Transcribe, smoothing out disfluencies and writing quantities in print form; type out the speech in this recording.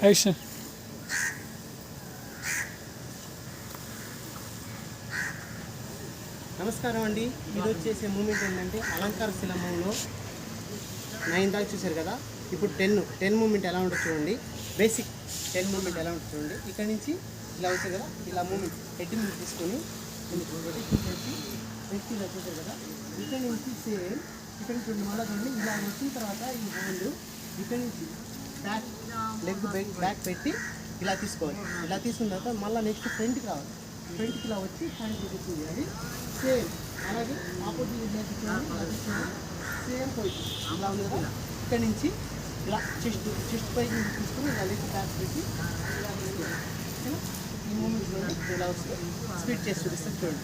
Action. నమస్కారం అండి. ఇది వచ్చేసే మూమెంట్ ఏంటంటే అలంకార శిలంలో 9 దాకా చూశారు కదా. ఇప్పుడు 10 మూమెంట్ ఎలా ఉంటుంది చూడండి. బేసిక్ 10 మూమెంట్ ఎలా ఉంటుంది చూడండి. ఇక్కడ నుంచి ఇలా వచ్చారు కదా, ఇలా మూమెంట్ హెడ్ మీద తీసుకొని నెక్స్ట్ ఇలా చూశారు కదా. ఇక్కడ నుంచి సేమ్ ఇక్కడ నుంచి మళ్ళీ చూడండి. ఇలా వచ్చిన తర్వాత ఈ హ్యాండ్ ఇక్కడ నుంచి బ్యాక్ లెగ్ బ్యాక్ పెట్టి ఇలా తీసుకోవాలి. ఇలా తీసుకున్న తర్వాత మళ్ళీ నెక్స్ట్ ఫ్రంట్కి రావాలి. ఫ్రంట్కి ఇలా వచ్చి హ్యాండ్ చూపించాలి. సేమ్ అలాగే ఆపోజిట్ సేమ్ పొజిషన్ ఇలా ఉంది కదా. ఇక్కడ నుంచి ఇలా చెస్ట్ పైకి తీసుకుని ఇలా లెగ్ బ్యాక్ పెట్టి ఇలా ఓకేనా. ఈ మూమెంట్స్లో ఇలా వస్తుంది. స్పీడ్ చేసి చూపిస్తే చూడండి.